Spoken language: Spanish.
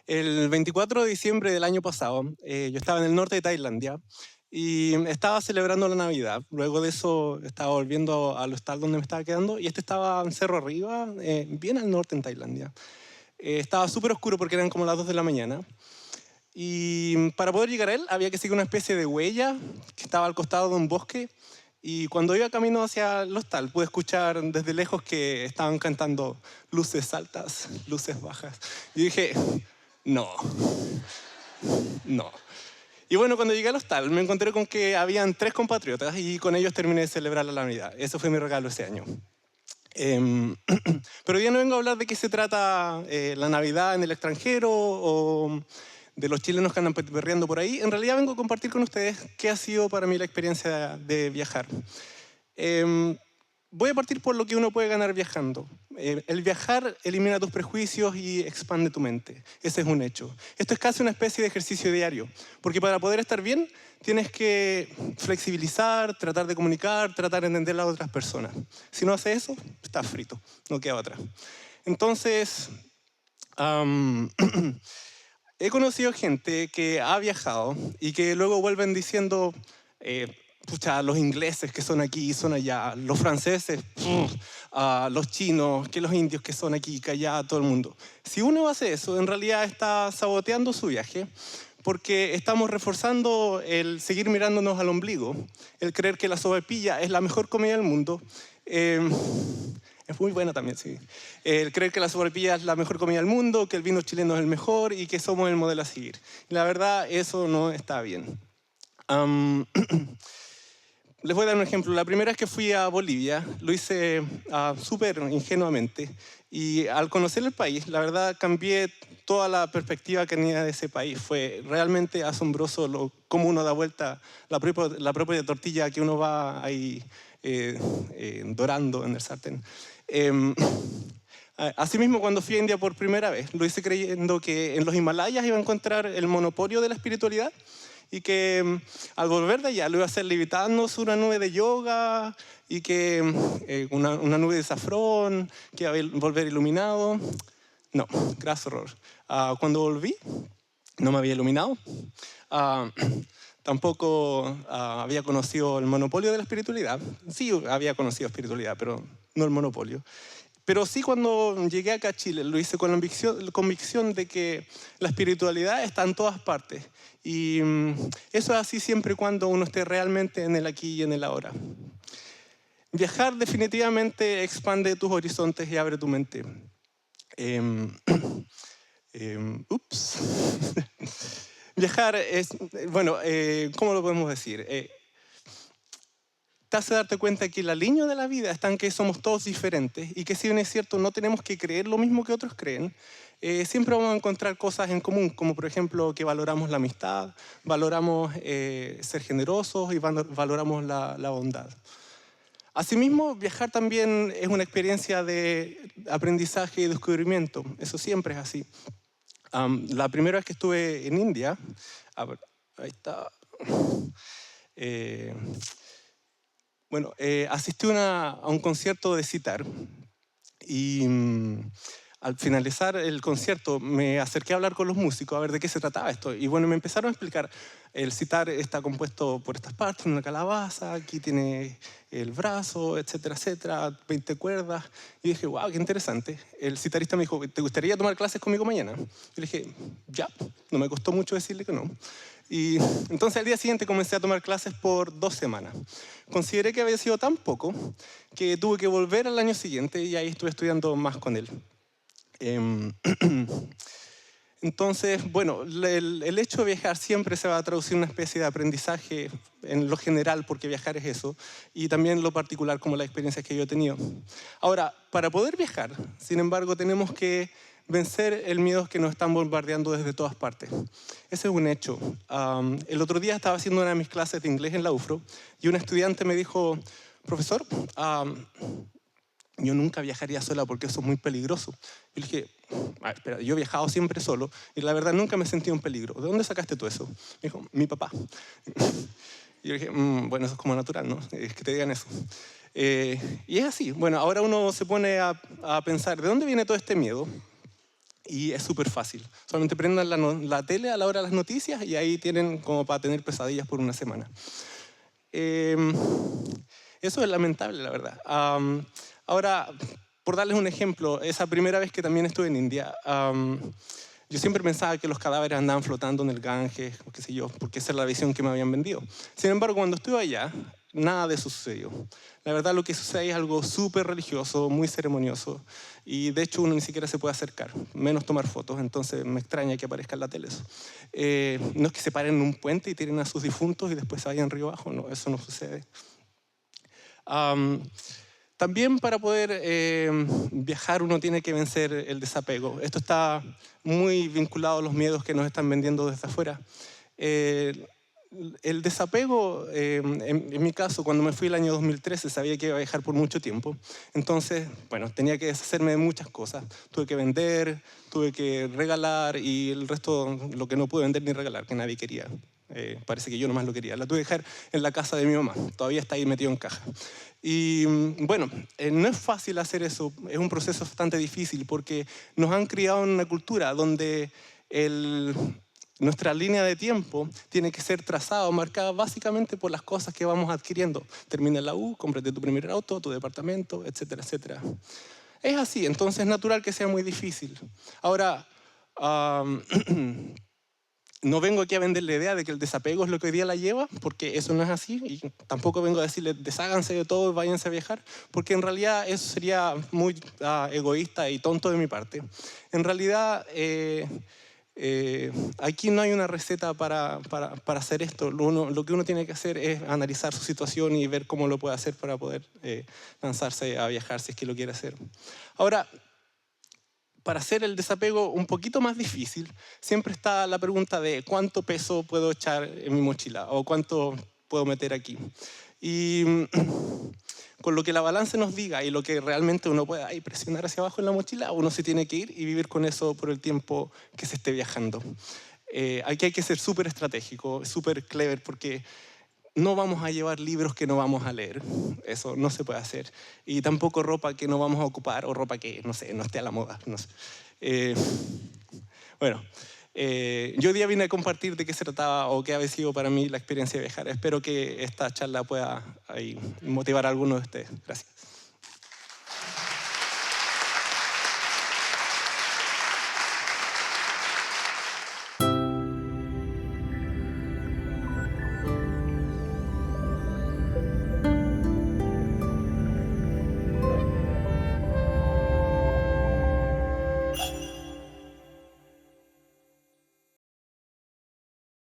El 24 de diciembre del año pasado, yo estaba en el norte de Tailandia y estaba celebrando la Navidad. Luego de eso estaba volviendo al hostal donde me estaba quedando y este estaba en Cerro Arriba, bien al norte en Tailandia. Estaba súper oscuro porque eran como las 2 de la mañana. Y para poder llegar a él había que seguir una especie de huella que estaba al costado de un bosque. Y cuando iba camino hacia el hostal pude escuchar desde lejos que estaban cantando luces altas, luces bajas. Y dije, no, no. Y bueno, cuando llegué al hostal me encontré con que habían 3 compatriotas y con ellos terminé de celebrar la Navidad. Eso fue mi regalo ese año. Pero hoy día no vengo a hablar de qué se trata la Navidad en el extranjero o de los chilenos que andan perreando por ahí. En realidad vengo a compartir con ustedes qué ha sido para mí la experiencia de viajar. Voy a partir por lo que uno puede ganar viajando. El viajar elimina tus prejuicios y expande tu mente. Ese es un hecho. Esto es casi una especie de ejercicio diario, porque para poder estar bien tienes que flexibilizar, tratar de comunicar, tratar de entender a las otras personas. Si no haces eso, estás frito, no queda otra. Entonces, he conocido gente que ha viajado y que luego vuelven diciendo, pucha, los ingleses que son aquí, son allá, los franceses, los chinos, que los indios que son aquí, que allá, todo el mundo. Si uno hace eso, en realidad está saboteando su viaje porque estamos reforzando el seguir mirándonos al ombligo, el creer que la sopaipilla es la mejor comida del mundo. Es muy buena también, sí. El creer que la sopaipilla es la mejor comida del mundo, que el vino chileno es el mejor y que somos el modelo a seguir. La verdad, eso no está bien. Les voy a dar un ejemplo. La primera vez que fui a Bolivia, lo hice súper ingenuamente. Y al conocer el país, la verdad, cambié toda la perspectiva que tenía de ese país. Fue realmente asombroso cómo uno da vuelta la propia tortilla que uno va ahí dorando en el sartén. Asimismo, cuando fui a India por primera vez, lo hice creyendo que en los Himalayas iba a encontrar el monopolio de la espiritualidad y que al volver de allá lo iba a hacer levitándose una nube de yoga y que una nube de safrón, que iba a volver iluminado. No, graso error. Cuando volví, no me había iluminado. Tampoco había conocido el monopolio de la espiritualidad. Sí, había conocido espiritualidad, pero no el monopolio. Pero sí, cuando llegué acá a Chile, lo hice con la convicción de que la espiritualidad está en todas partes. Y eso es así siempre y cuando uno esté realmente en el aquí y en el ahora. Viajar definitivamente expande tus horizontes y abre tu mente. Ups. Viajar es, bueno, ¿cómo lo podemos decir? Te hace darte cuenta que la línea de la vida está en que somos todos diferentes y que si bien es cierto no tenemos que creer lo mismo que otros creen, siempre vamos a encontrar cosas en común, como por ejemplo que valoramos la amistad, valoramos ser generosos y valoramos la bondad. Asimismo, viajar también es una experiencia de aprendizaje y descubrimiento, eso siempre es así. La primera vez que estuve en India, a ver, ahí está. Bueno, asistí a un concierto de sitar y al finalizar el concierto me acerqué a hablar con los músicos a ver de qué se trataba esto. Y bueno, me empezaron a explicar, el sitar está compuesto por estas partes, una calabaza, aquí tiene el brazo, etcétera, etcétera, 20 cuerdas. Y dije, wow, qué interesante. El sitarista me dijo, ¿te gustaría tomar clases conmigo mañana? Y le dije, ya, no me costó mucho decirle que no. Y entonces al día siguiente comencé a tomar clases por 2 semanas. Consideré que había sido tan poco que tuve que volver al año siguiente y ahí estuve estudiando más con él. Entonces, bueno, el hecho de viajar siempre se va a traducir en una especie de aprendizaje en lo general, porque viajar es eso, y también en lo particular como las experiencias que yo he tenido. Ahora, para poder viajar, sin embargo, tenemos que vencer el miedo que nos están bombardeando desde todas partes. Ese es un hecho. El otro día estaba haciendo una de mis clases de inglés en la UFRO y un estudiante me dijo, profesor, yo nunca viajaría sola porque eso es muy peligroso. Y le dije, espera, yo he viajado siempre solo y la verdad nunca me he sentido en peligro. ¿De dónde sacaste tú eso? Me dijo, mi papá. Y yo dije, bueno, eso es como natural, ¿no? Es que te digan eso. Y es así. Bueno, ahora uno se pone a pensar, ¿de dónde viene todo este miedo? y es súper fácil. Solamente prendan la tele a la hora de las noticias y ahí tienen como para tener pesadillas por una semana. Eso es lamentable, la verdad. Ahora, por darles un ejemplo, esa primera vez que también estuve en India, yo siempre pensaba que los cadáveres andaban flotando en el Ganges, o qué sé yo, porque esa es la visión que me habían vendido. Sin embargo, cuando estuve allá, nada de eso sucedió. La verdad, lo que sucede es algo súper religioso, muy ceremonioso, y de hecho uno ni siquiera se puede acercar, menos tomar fotos, entonces me extraña que aparezca en la tele eso. No es que se paren en un puente y tiren a sus difuntos y después se vayan río abajo, no, eso no sucede. También para poder viajar uno tiene que vencer el desapego. Esto está muy vinculado a los miedos que nos están vendiendo desde afuera. El desapego, en mi caso, cuando me fui el año 2013, sabía que iba a viajar por mucho tiempo. Entonces, bueno, tenía que deshacerme de muchas cosas. Tuve que vender, tuve que regalar y el resto, lo que no pude vender ni regalar, que nadie quería. Parece que yo nomás lo quería. La tuve que dejar en la casa de mi mamá. Todavía está ahí metido en caja. Y bueno, no es fácil hacer eso. Es un proceso bastante difícil porque nos han criado en una cultura donde nuestra línea de tiempo tiene que ser trazada o marcada básicamente por las cosas que vamos adquiriendo. Termina la U, cómprate tu primer auto, tu departamento, etcétera, etcétera. Es así, entonces es natural que sea muy difícil. Ahora, no vengo aquí a vender la idea de que el desapego es lo que hoy día la lleva, porque eso no es así, y tampoco vengo a decirles desháganse de todo y váyanse a viajar, porque en realidad eso sería muy egoísta y tonto de mi parte. En realidad, aquí no hay una receta para hacer esto. Lo que uno tiene que hacer es analizar su situación y ver cómo lo puede hacer para poder lanzarse a viajar si es que lo quiere hacer. Ahora, para hacer el desapego un poquito más difícil, siempre está la pregunta de cuánto peso puedo echar en mi mochila o cuánto puedo meter aquí. Y con lo que la balanza nos diga y lo que realmente uno pueda presionar hacia abajo en la mochila, uno se tiene que ir y vivir con eso por el tiempo que se esté viajando. Aquí hay que ser súper estratégico, súper clever, porque no vamos a llevar libros que no vamos a leer. Eso no se puede hacer. Y tampoco ropa que no vamos a ocupar o ropa que, no sé, no esté a la moda. No sé. Bueno, yo hoy día vine a compartir de qué se trataba o qué había sido para mí la experiencia de viajar. Espero que esta charla pueda ahí, motivar a alguno de ustedes. Gracias.